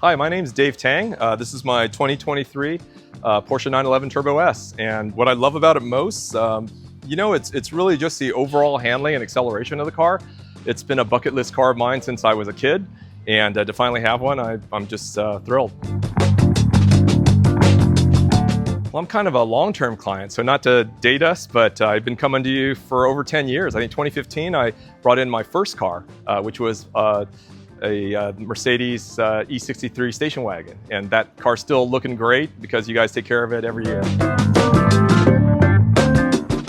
Hi, my name's Dave Tang. This is my 2023 Porsche 911 Turbo S, and what I love about it most, it's really just the overall handling and acceleration of the car. It's been a bucket list car of mine since I was a kid, and to finally have one, I'm just thrilled. Well, I'm kind of a long-term client, so not to date us, but I've been coming to you for over 10 years. I think 2015, I brought in my first car, which was a Mercedes E63 station wagon, and that car's still looking great because you guys take care of it every year.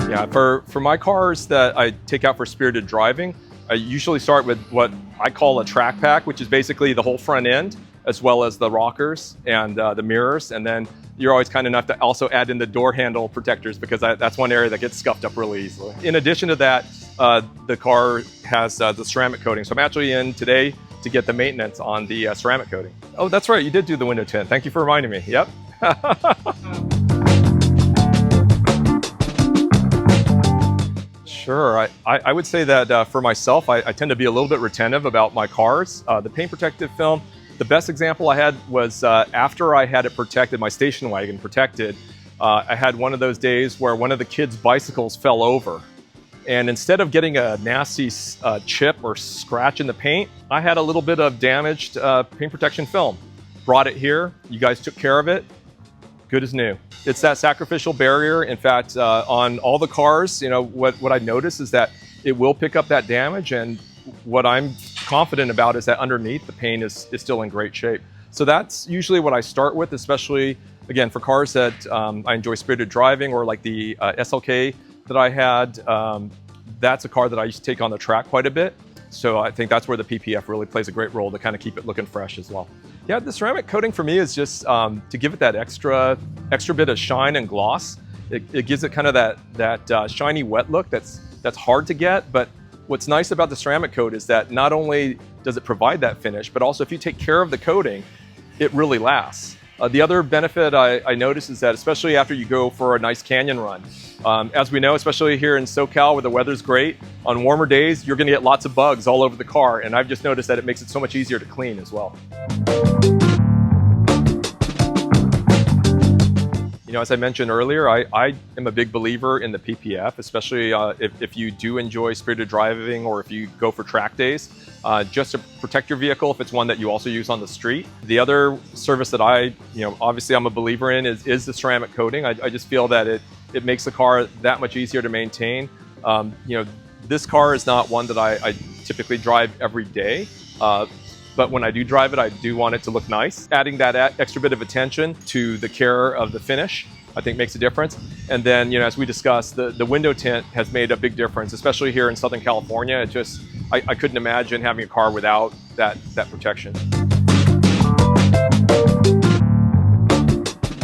Yeah, for my cars that I take out for spirited driving, I usually start with what I call a track pack, which is basically the whole front end, as well as the rockers and the mirrors, and then you're always kind enough to also add in the door handle protectors because that's one area that gets scuffed up really easily. In addition to that, the car has the ceramic coating, so I'm actually in today to get the maintenance on the ceramic coating. Oh, that's right, you did do the window tint. Thank you for reminding me. Yep. Sure, I would say that for myself, I tend to be a little bit retentive about my cars. The paint protective film, the best example I had was after I had it protected, my station wagon protected, I had one of those days where one of the kids' bicycles fell over. And instead of getting a nasty chip or scratch in the paint, I had a little bit of damaged paint protection film. Brought it here, you guys took care of it, good as new. It's that sacrificial barrier. In fact, on all the cars, what I noticed is that it will pick up that damage, and what I'm confident about is that underneath the paint is still in great shape. So that's usually what I start with, especially, again, for cars that I enjoy spirited driving, or like the SLK that I had. That's a car that I used to take on the track quite a bit. So I think that's where the PPF really plays a great role to kind of keep it looking fresh as well. Yeah, the ceramic coating for me is just to give it that extra bit of shine and gloss. It gives it kind of that shiny wet look that's hard to get. But what's nice about the ceramic coat is that not only does it provide that finish, but also if you take care of the coating, it really lasts. The other benefit I notice is that, especially after you go for a nice canyon run, as we know, especially here in SoCal where the weather's great, on warmer days, you're gonna get lots of bugs all over the car, and I've just noticed that it makes it so much easier to clean as well. As I mentioned earlier, I am a big believer in the PPF, especially if you do enjoy spirited driving or if you go for track days, just to protect your vehicle if it's one that you also use on the street. The other service that obviously I'm a believer in is the ceramic coating. I just feel that it makes the car that much easier to maintain. This car is not one that I typically drive every day. But when I do drive it, I do want it to look nice. Adding that extra bit of attention to the care of the finish, I think makes a difference. And then, as we discussed, the window tint has made a big difference, especially here in Southern California. I couldn't imagine having a car without that protection.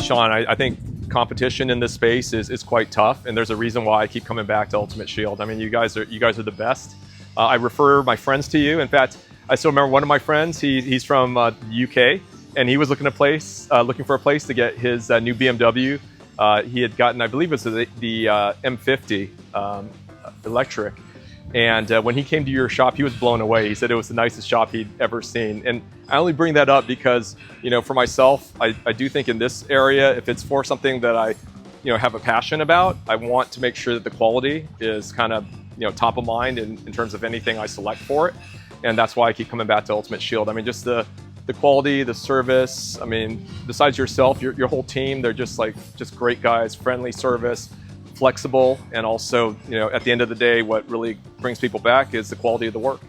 Sean, I think competition in this space is quite tough, and there's a reason why I keep coming back to Ultimate Shield. I mean, you guys are the best. I refer my friends to you. In fact, I still remember one of my friends, he's from the UK, and he was looking for a place to get his new BMW. He had gotten, I believe it was the M50 electric. And when he came to your shop, he was blown away. He said it was the nicest shop he'd ever seen. And I only bring that up because, for myself, I do think in this area, if it's for something that I have a passion about, I want to make sure that the quality is kind of top of mind in terms of anything I select for it. And that's why I keep coming back to Ultimate Shield. I mean, just the quality, the service. I mean, besides yourself, your whole team, they're just great guys, friendly service, flexible, and also, at the end of the day, what really brings people back is the quality of the work.